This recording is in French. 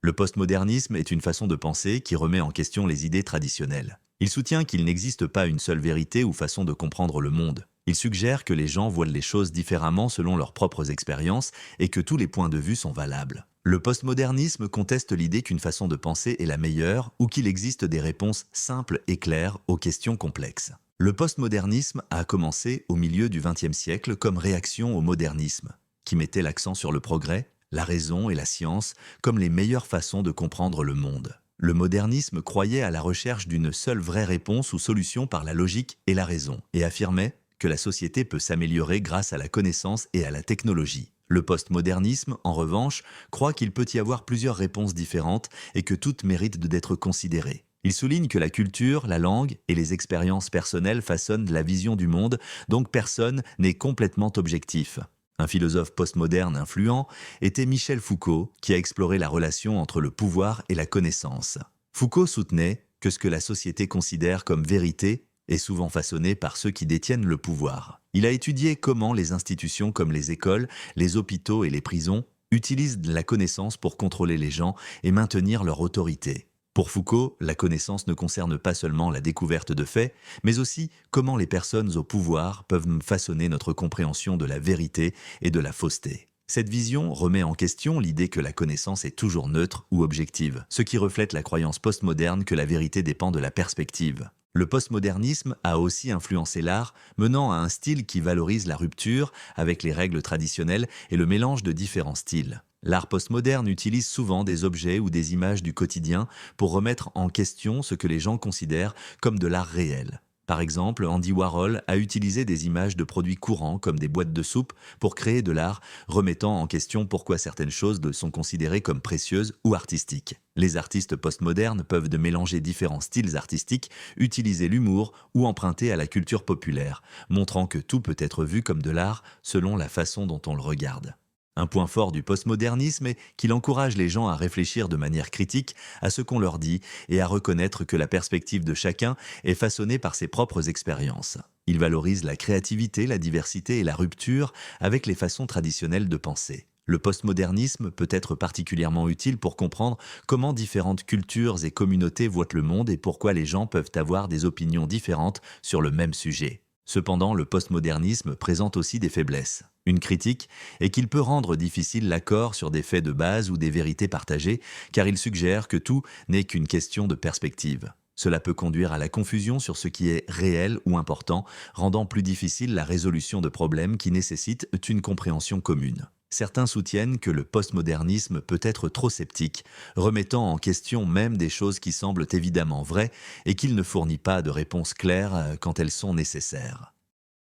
Le postmodernisme est une façon de penser qui remet en question les idées traditionnelles. Il soutient qu'il n'existe pas une seule vérité ou façon de comprendre le monde. Il suggère que les gens voient les choses différemment selon leurs propres expériences et que tous les points de vue sont valables. Le postmodernisme conteste l'idée qu'une façon de penser est la meilleure ou qu'il existe des réponses simples et claires aux questions complexes. Le postmodernisme a commencé au milieu du XXe siècle comme réaction au modernisme, qui mettait l'accent sur le progrès, la raison et la science comme les meilleures façons de comprendre le monde. Le modernisme croyait à la recherche d'une seule vraie réponse ou solution par la logique et la raison, et affirmait que la société peut s'améliorer grâce à la connaissance et à la technologie. Le postmodernisme, en revanche, croit qu'il peut y avoir plusieurs réponses différentes et que toutes méritent d'être considérées. Il souligne que la culture, la langue et les expériences personnelles façonnent la vision du monde, donc personne n'est complètement objectif. Un philosophe postmoderne influent était Michel Foucault, qui a exploré la relation entre le pouvoir et la connaissance. Foucault soutenait que ce que la société considère comme vérité est souvent façonné par ceux qui détiennent le pouvoir. Il a étudié comment les institutions comme les écoles, les hôpitaux et les prisons utilisent la connaissance pour contrôler les gens et maintenir leur autorité. Pour Foucault, la connaissance ne concerne pas seulement la découverte de faits, mais aussi comment les personnes au pouvoir peuvent façonner notre compréhension de la vérité et de la fausseté. Cette vision remet en question l'idée que la connaissance est toujours neutre ou objective, ce qui reflète la croyance postmoderne que la vérité dépend de la perspective. Le postmodernisme a aussi influencé l'art, menant à un style qui valorise la rupture avec les règles traditionnelles et le mélange de différents styles. L'art postmoderne utilise souvent des objets ou des images du quotidien pour remettre en question ce que les gens considèrent comme de l'art réel. Par exemple, Andy Warhol a utilisé des images de produits courants comme des boîtes de soupe pour créer de l'art, remettant en question pourquoi certaines choses sont considérées comme précieuses ou artistiques. Les artistes postmodernes peuvent mélanger différents styles artistiques, utiliser l'humour ou emprunter à la culture populaire, montrant que tout peut être vu comme de l'art selon la façon dont on le regarde. Un point fort du postmodernisme est qu'il encourage les gens à réfléchir de manière critique à ce qu'on leur dit et à reconnaître que la perspective de chacun est façonnée par ses propres expériences. Il valorise la créativité, la diversité et la rupture avec les façons traditionnelles de penser. Le postmodernisme peut être particulièrement utile pour comprendre comment différentes cultures et communautés voient le monde et pourquoi les gens peuvent avoir des opinions différentes sur le même sujet. Cependant, le postmodernisme présente aussi des faiblesses. Une critique est qu'il peut rendre difficile l'accord sur des faits de base ou des vérités partagées, car il suggère que tout n'est qu'une question de perspective. Cela peut conduire à la confusion sur ce qui est réel ou important, rendant plus difficile la résolution de problèmes qui nécessitent une compréhension commune. Certains soutiennent que le postmodernisme peut être trop sceptique, remettant en question même des choses qui semblent évidemment vraies et qu'il ne fournit pas de réponses claires quand elles sont nécessaires.